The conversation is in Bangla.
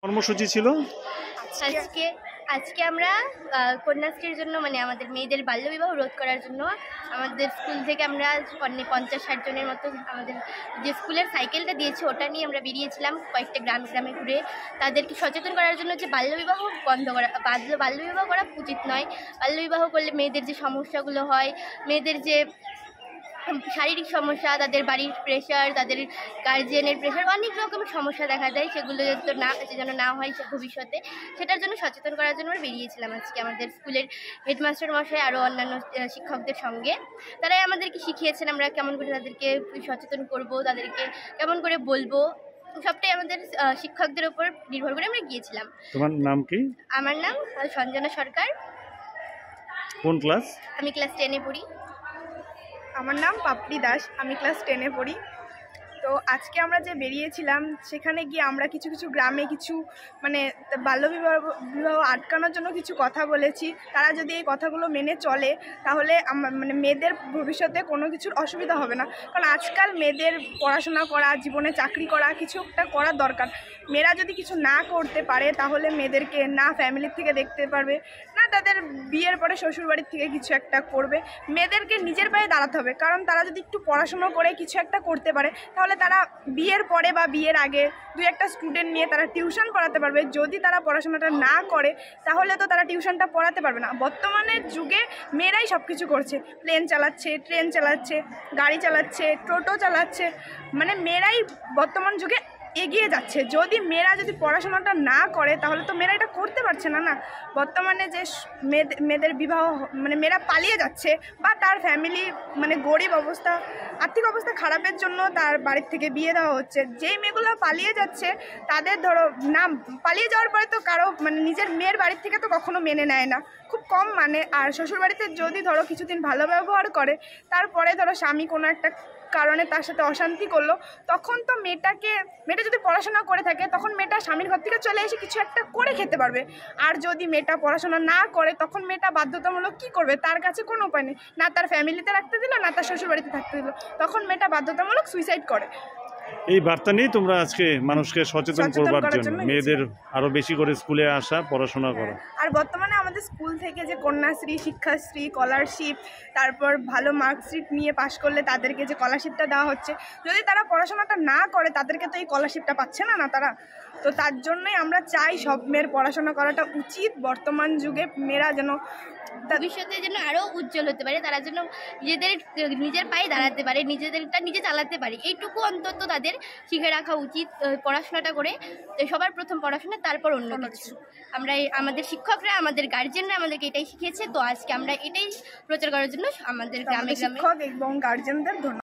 কর্মসূচি ছিল আজকে আজকে আমরা কন্যাশ্রীর জন্য মানে আমাদের মেয়েদের বাল্যবিবাহ রোধ করার জন্য আমাদের স্কুল থেকে আমরা 50-60 জনের মতো আমাদের যে স্কুলের সাইকেলটা দিয়েছে ওটা নিয়ে আমরা বেরিয়েছিলাম কয়েকটা গ্রামে ঘুরে তাদেরকে সচেতন করার জন্য যে বাল্যবিবাহ বন্ধ করা, বাল্যবিবাহ করা উচিত নয়। বাল্যবিবাহ করলে মেয়েদের যে সমস্যাগুলো হয়, মেয়েদের যে শারীরিক সমস্যা, তাদের বাড়ির প্রেশার, তাদের গার্জিয়ানের প্রেশার, অনেক রকমের সমস্যা দেখা দেয়, সেগুলো যেন না হয় ভবিষ্যতে, সেটার জন্য সচেতন করার জন্য আমরা বেরিয়েছিলাম আজকে আমাদের স্কুলের হেডমাস্টার মশাই আরও অন্যান্য শিক্ষকদের সঙ্গে। তারাই আমাদেরকে শিখিয়েছেন আমরা কেমন করে তাদেরকে সচেতন করব, তাদেরকে কেমন করে বলবো, সবটাই আমাদের শিক্ষকদের উপর নির্ভর করে আমরা গিয়েছিলাম। তোমার নাম কি? আমার নাম সঞ্জনা সরকার। কোন ক্লাস? আমি ক্লাস 10-এ পড়ি। আমার নাম পাপড়ি দাস, আমি ক্লাস 10-এ পড়ি। তো আজকে আমরা যে বেরিয়েছিলাম সেখানে গিয়ে আমরা কিছু গ্রামে কিছু মানে বাল্যবিবাহ আটকানোর জন্য কিছু কথা বলেছি। তারা যদি এই কথাগুলো মেনে চলে তাহলে মানে মেয়েদের ভবিষ্যতে কোনো কিছুর অসুবিধা হবে না। কারণ আজকাল মেয়েদের পড়াশোনা করা, জীবনে চাকরি করা, কিছু একটা করার দরকার। মেয়েরা যদি কিছু না করতে পারে তাহলে মেয়েদেরকে না ফ্যামিলির থেকে দেখতে পারবে, না তাদের বিয়ের পরে শ্বশুরবাড়ির থেকে কিছু একটা করবে। মেয়েদেরকে নিজের পায়ে দাঁড়াতে হবে, কারণ তারা যদি একটু পড়াশুনো করে কিছু একটা করতে পারে তাহলে তারা বিয়ের পরে বা বিয়ের আগে 2-1টা স্টুডেন্ট নিয়ে তারা টিউশন পড়াতে পারবে। যদি তারা পড়াশোনাটা না করে তাহলে তো তারা টিউশনটা পড়াতে পারবে না। বর্তমানের যুগে মেয়েরাই সব কিছু করছে, প্লেন চালাচ্ছে, ট্রেন চালাচ্ছে, গাড়ি চালাচ্ছে, টোটো চালাচ্ছে, মানে মেয়েরাই বর্তমান যুগে এগিয়ে যাচ্ছে। যদি মেয়েরা যদি পড়াশোনাটা না করে তাহলে তো মেয়েরা এটা করতে পারছে না। বর্তমানে যে মেয়েদের বিবাহ মানে মেয়েরা পালিয়ে যাচ্ছে বা তার ফ্যামিলি মানে গরিব অবস্থা, আর্থিক অবস্থা খারাপের জন্য তার বাড়ির থেকে বিয়ে দেওয়া হচ্ছে। যেই মেয়েগুলো পালিয়ে যাচ্ছে তাদের ধরো না, পালিয়ে যাওয়ার পরে তো কারো মানে নিজের মেয়ের বাড়ির থেকে তো কখনো মেনে নেয় না, খুব কম মানে। আর শ্বশুরবাড়িতে যদি ধরো কিছুদিন ভালো ব্যবহার করে, তারপরে ধরো স্বামী কোনো একটা কারণে তার সাথে অশান্তি করলো, তখন তো মেয়েটা যদি পড়াশোনা করে থাকে তখন মেয়েটা স্বামীর ঘর থেকে চলে এসে কিছু একটা করে খেতে পারবে। আর যদি মেয়েটা পড়াশোনা না করে তখন মেয়েটা বাধ্যতামূলক কী করবে? তার কাছে কোনো উপায় নেই, না তার ফ্যামিলিতে রাখতে দিল, না তার শ্বশুরবাড়িতে থাকতে দিল, তখন মেয়েটা বাধ্যতামূলক সুইসাইড করে। এই বার্তা নিয়ে তোমরা আজকে মানুষকে সচেতন করবার জন্য মেয়েদের আরো বেশি করে স্কুলে আসা, পড়াশোনা করা। আর বর্তমানে আমাদের স্কুল থেকে যে কন্যাশ্রী, শিক্ষাশ্রী, স্কলারশিপ, তারপর ভালো মার্কশিট নিয়ে পাশ করলে তাদেরকে যে স্কলারশিপটা দেওয়া হচ্ছে, যদি তারা পড়াশোনাটা না করে তাদেরকে তো এই স্কলারশিপটা পাচ্ছে না তারা। তো তার জন্যই আমরা চাই সব মেয়ের পড়াশোনা করাটা উচিত। বর্তমান যুগে মেয়েরা যেন ভবিষ্যতে যেন আরও উজ্জ্বল হতে পারে, তারা যেন নিজের পায়ে দাঁড়াতে পারে, নিজেদেরটা নিজে চালাতে পারে, এইটুকু অন্তত তাদের শিখে রাখা উচিত। পড়াশোনাটা করে সবার প্রথম পড়াশোনা, তারপর অন্য কিছু। আমরা আমাদের শিক্ষকরা, আমাদের গার্জেনরা আমাদেরকে এটাই শিখিয়েছে। তো আজকে আমরা এটাই প্রচার করার জন্য আমাদের গ্রামে শিক্ষক এবং গার্জেনদের ধন্যবাদ।